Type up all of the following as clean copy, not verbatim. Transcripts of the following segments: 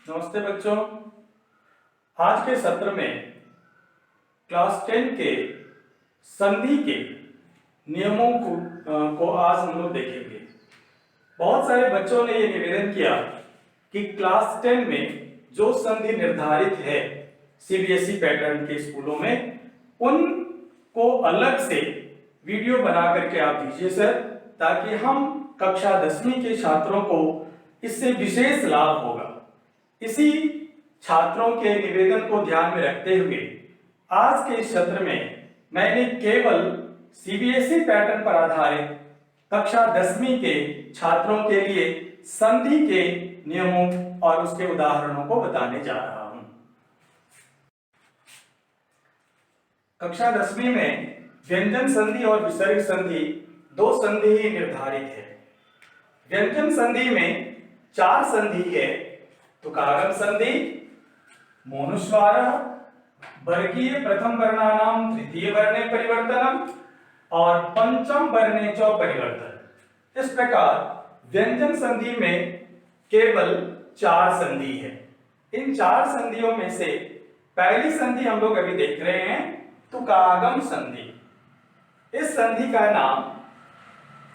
नमस्ते बच्चों। आज के सत्र में क्लास 10 के संधि के नियमों को आज हम लोग देखेंगे। बहुत सारे बच्चों ने ये निवेदन किया कि क्लास 10 में जो संधि निर्धारित है सीबीएसई पैटर्न के स्कूलों में, उनको अलग से वीडियो बना करके आप दीजिए सर, ताकि हम कक्षा 10वीं के छात्रों को इससे विशेष लाभ होगा। इसी छात्रों के निवेदन को ध्यान में रखते हुए आज के इस सत्र में मैंने केवल सीबीएसई पैटर्न पर आधारित कक्षा 10वीं के छात्रों के लिए संधि के नियमों और उसके उदाहरणों को बताने जा रहा हूं। कक्षा 10वीं में व्यंजन संधि और विसर्ग संधि दो संधि ही निर्धारित है। व्यंजन संधि में 4 संधि है: तुकागम संधि, मोनुस्वार, वर्गीय प्रथम वर्णानाम तृतीय वर्णे परिवर्तनम और पंचम वर्णे च परिवर्तन। इस प्रकार व्यंजन संधि में केवल 4 संधि है। इन 4 संधियों में से पहली संधि हम लोग अभी देख रहे हैं, तुकागम संधि। इस संधि का नाम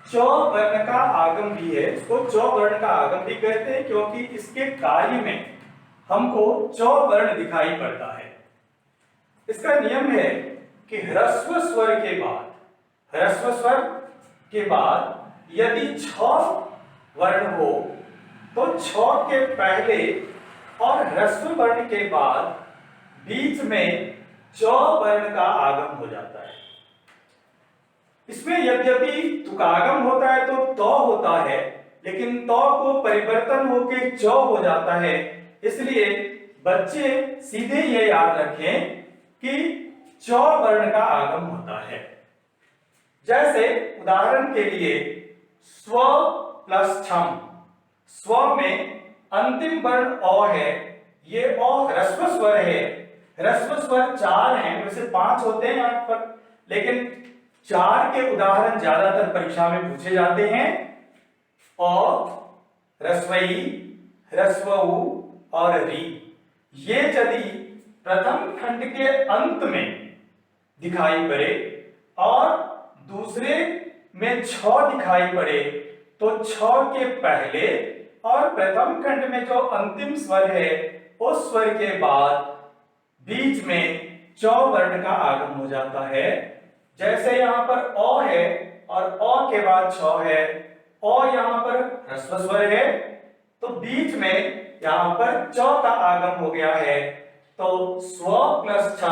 च वर्ण का आगम भी है। इसको च वर्ण का आगम भी कहते हैं क्योंकि इसके कार्य में हमको च वर्ण दिखाई पड़ता है। इसका नियम है कि ह्रस्व स्वर के बाद यदि 6 वर्ण हो तो 6 के पहले और ह्रस्व वर्ण के बाद बीच में च वर्ण का आगम हो जाता है। इसमें यद्यपि तुकागम होता है तो त होता है, लेकिन त को परिवर्तन होकर च हो जाता है। इसलिए बच्चे सीधे ये याद रखें कि च वर्ण का आगम होता है। जैसे उदाहरण के लिए स्व प्लस छम। स्व में अंतिम वर्ण अ है, ये अ ह्रस्व स्वर है। ह्रस्व स्वर 4 हैं, वैसे 5 होते हैं यहाँ पर, लेकिन 4 के उदाहरण ज्यादातर परीक्षा में पूछे जाते हैं। अ, ह्रस्व-ई, ह्रस्व-उ और री। ये यदि प्रथम खंड के अंत में दिखाई पड़े और दूसरे में 6 दिखाई पड़े तो 6 के पहले और प्रथम खंड में जो अंतिम स्वर है उस स्वर के बाद बीच में च वर्ण का आगम हो जाता है। जैसे यहाँ पर अ है और अ के बाद 6 है, अ यहाँ पर ह्रस्व स्वर है तो बीच में यहाँ पर च का आगम हो गया है, तो स्व प्लस छ,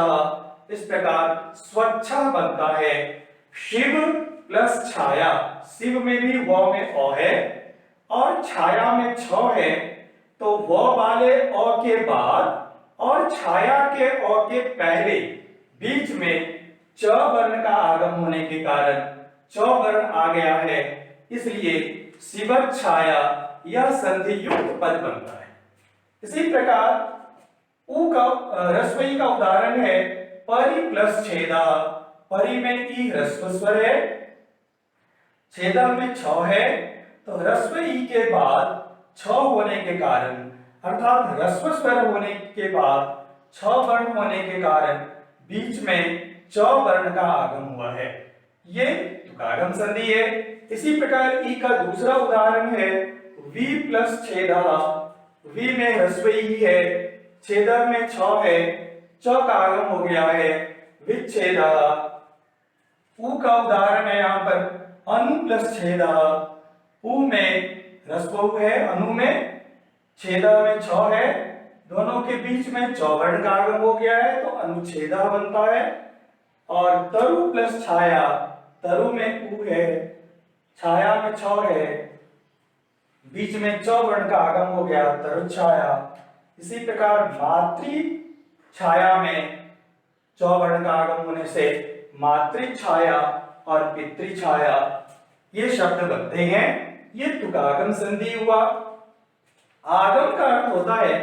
इस प्रकार स्वच्छा बनता है। शिव प्लस छाया, शिव में भी व में अ है और छाया में 6 है, तो व वाले अ के बाद और छाया के अ के पहले बीच में च वर्ण का आगम होने के कारण च वर्ण आ गया है। इसलिए शिवच्छाया यह संधि युक्त पद बनता है। इसी प्रकार उ का ह्रस्व-ई का उदाहरण है परि प्लस छेदा। परि में ई ह्रस्व स्वर है, छेदा में 6 है, तो ह्रस्व-ई के बाद 6 होने के कारण अर्थात ह्रस्व स्वर होने के बाद 6 वर्ण होने के कारण बीच में च वर्ण का आगम हुआ है। ये तुकागम संधि है। इसी प्रकार ई का दूसरा उदाहरण है वी प्लस छेदा। वी में ह्रस्व-ई है, छेदा में 6 है, च का आगम हो गया है, विच्छेदा। उ का उदाहरण है यहाँ पर अनु प्लस छेदा। उ में ह्रस्व है, अनु में छेदा में 6 है, दोनों के बीच में च वर्ण का आगम हो गया है तो अनुच्छेदा बनता है। और तरु प्लस छाया। तरु में उ है, छाया में 6 है, बीच में च वर्ण का आगम हो गया, तरु छाया। इसी प्रकार मातृ छाया में च वर्ण का आगम होने से मातृ छाया और पितृ छाया ये शब्द बनते हैं। ये तुकागम संधि हुआ। आगम का अर्थ होता है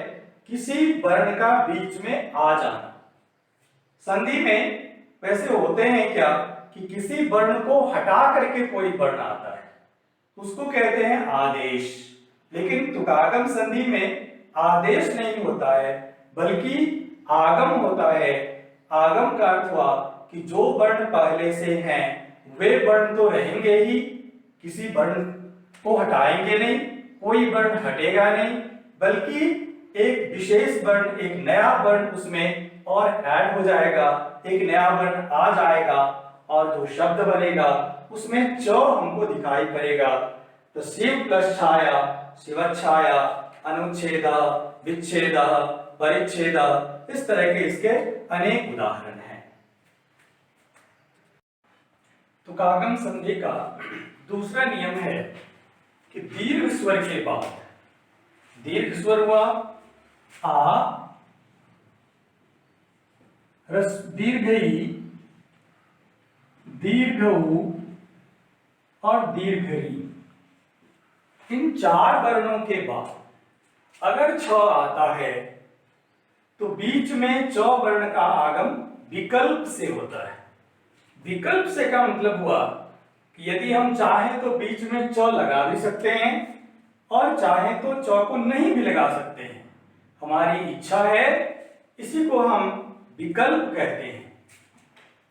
किसी वर्ण का बीच में आ जाना। संधि में वैसे होते हैं क्या कि किसी वर्ण को हटा करके कोई वर्ण आता है, उसको कहते हैं आदेश। लेकिन तुकागम संधि में आदेश नहीं होता है बल्कि आगम होता है। आगम का अर्थ हुआ कि जो वर्ण पहले से हैं वे वर्ण तो रहेंगे ही, किसी वर्ण को हटाएंगे नहीं, कोई वर्ण हटेगा नहीं, बल्कि एक विशेष वर्ण, एक नया वर्ण उसमें और ऐड हो जाएगा, एक नया वर्ण आ जाएगा और जो शब्द बनेगा उसमें च हमको दिखाई पड़ेगा। तो शिव प्लस छाया, शिवच्छाया, अनुच्छेद, विच्छेद, परिच्छेद, इस तरह के इसके अनेक उदाहरण हैं। तो कागम संधि का दूसरा नियम है कि दीर्घ स्वर के बाद, दीर्घ स्वर हुआ आ, दीर्घ ई, दीर्घ ऊ और दीर्घ री, इन चार वर्णों के बाद अगर छ आता है तो बीच में च वर्ण का आगम विकल्प से होता है। विकल्प से का मतलब हुआ कि यदि हम चाहें तो बीच में च लगा भी सकते हैं और चाहें तो च को नहीं भी लगा सकते हैं, हमारी इच्छा है, इसी को हम विकल्प कहते हैं।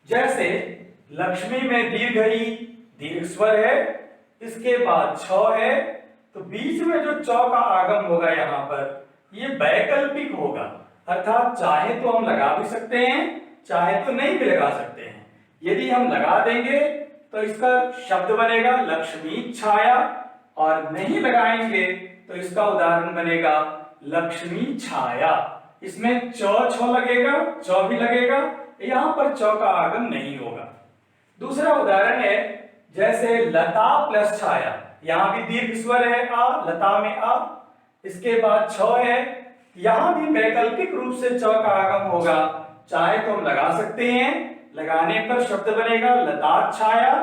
जैसे लक्ष्मी में दीर्घ ई, दीर्घ स्वर है, इसके बाद छ है, तो बीच में जो च का आगम होगा यहाँ पर ये वैकल्पिक होगा, अर्थात चाहे तो हम लगा भी सकते हैं, चाहे तो नहीं भी लगा सकते हैं। यदि हम लगा देंगे तो इसका शब्द बनेगा लक्ष्मी छाया, और नहीं लगाएंगे तो इसका उदाहरण बनेगा लक्ष्मी छाया। इसमें च छ लगेगा, च भी लगेगा, यहाँ पर च का आगम नहीं होगा। दूसरा उदाहरण है जैसे लता प्लस छाया, यहाँ भी दीर्घ स्वर है आ, लता में आ, इसके बाद छ है, यहाँ भी वैकल्पिक रूप से च का आगम होगा, चाहे तो हम लगा सकते हैं, लगाने पर शब्द बनेगा लता छाया,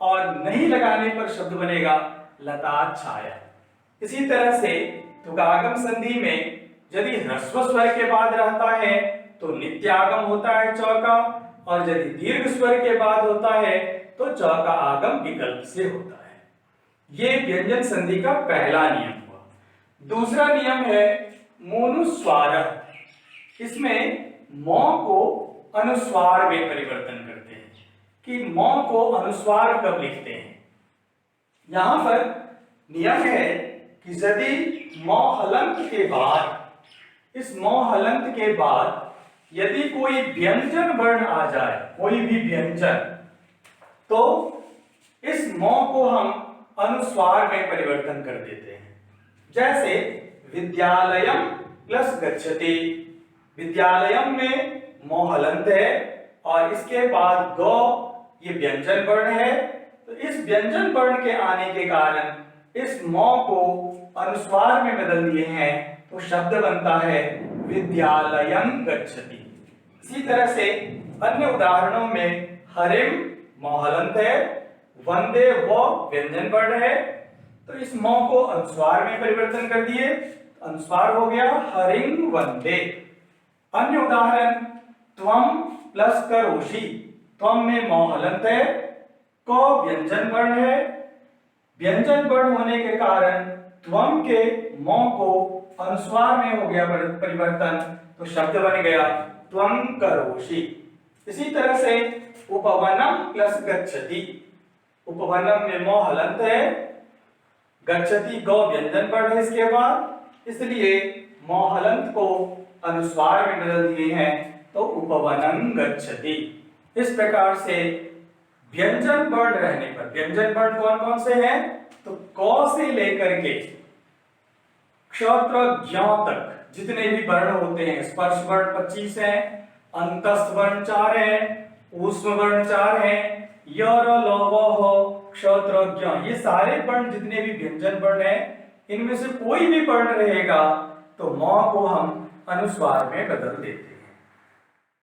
और नहीं लगाने पर शब्द बनेगा लता छाया। इसी तरह से तुगागम संधि में यदि ह्रस्व स्वर के बाद रहता है तो नित्यागम होता है च का, और यदि दीर्घ स्वर के बाद होता है तो च का आगम विकल्प से होता है। ये व्यंजन संधि का पहला नियम हुआ। दूसरा नियम है मोनुस्वार। इसमें मौ को अनुस्वार में परिवर्तन करते हैं कि मौ को अनुस्वार कब लिखते हैं। यहां पर नियम है कि यदि मौ हलंत के बाद, इस मौ हलंत के बाद यदि कोई व्यंजन वर्ण आ जाए, कोई भी व्यंजन, तो इस मौ को हम अनुस्वार में परिवर्तन कर देते हैं। जैसे विद्यालयम प्लस गच्छति, विद्यालयम में मौ हलंत है और इसके बाद ग ये व्यंजन वर्ण है, तो इस व्यंजन वर्ण के आने के कारण इस मौ को अनुस्वार में बदल दिए हैं, तो शब्द बनता है विद्यालयं गच्छति। इसी तरह से अन्य उदाहरणों में हरिम मौ हलंत है, वंदे व व्यंजन वर्ण है, तो इस मौ को अनुस्वार में परिवर्तन कर दिए, अनुस्वार हो गया हरिं वंदे। अन्य उदाहरण त्वम प्लस करोषि, त्वम में मौ हलंत है, क व्यंजन वर्ण है, व्यंजन वर्ण होने के कारण त्वम के मौ को अनुस्वार में हो गया परिवर्तन, तो शब्द बन गया त्वम करोषि। इसी तरह से उपवनम प्लस गच्छति, उपवनम में मौ हलंत है, गच्छति ग व्यंजन वर्ण है इसके बाद, इसलिए मौ हलंत को अनुस्वार में बदल दिए हैं, तो उपवनम गच्छति। इस प्रकार से व्यंजन वर्ण रहने पर, व्यंजन वर्ण कौन कौन से हैं, तो क से लेकर के क्षत्र ज्ञ तक जितने भी वर्ण होते हैं, स्पर्श वर्ण 25 हैं, अंतस्थ वर्ण 4 हैं, ऊष्म वर्ण 4 हैं, यर लव क्षत्र ज्ञ, ये सारे वर्ण जितने भी व्यंजन वर्ण हैं, इनमें से कोई भी वर्ण रहेगा तो मौ को हम अनुस्वार में बदल देते हैं।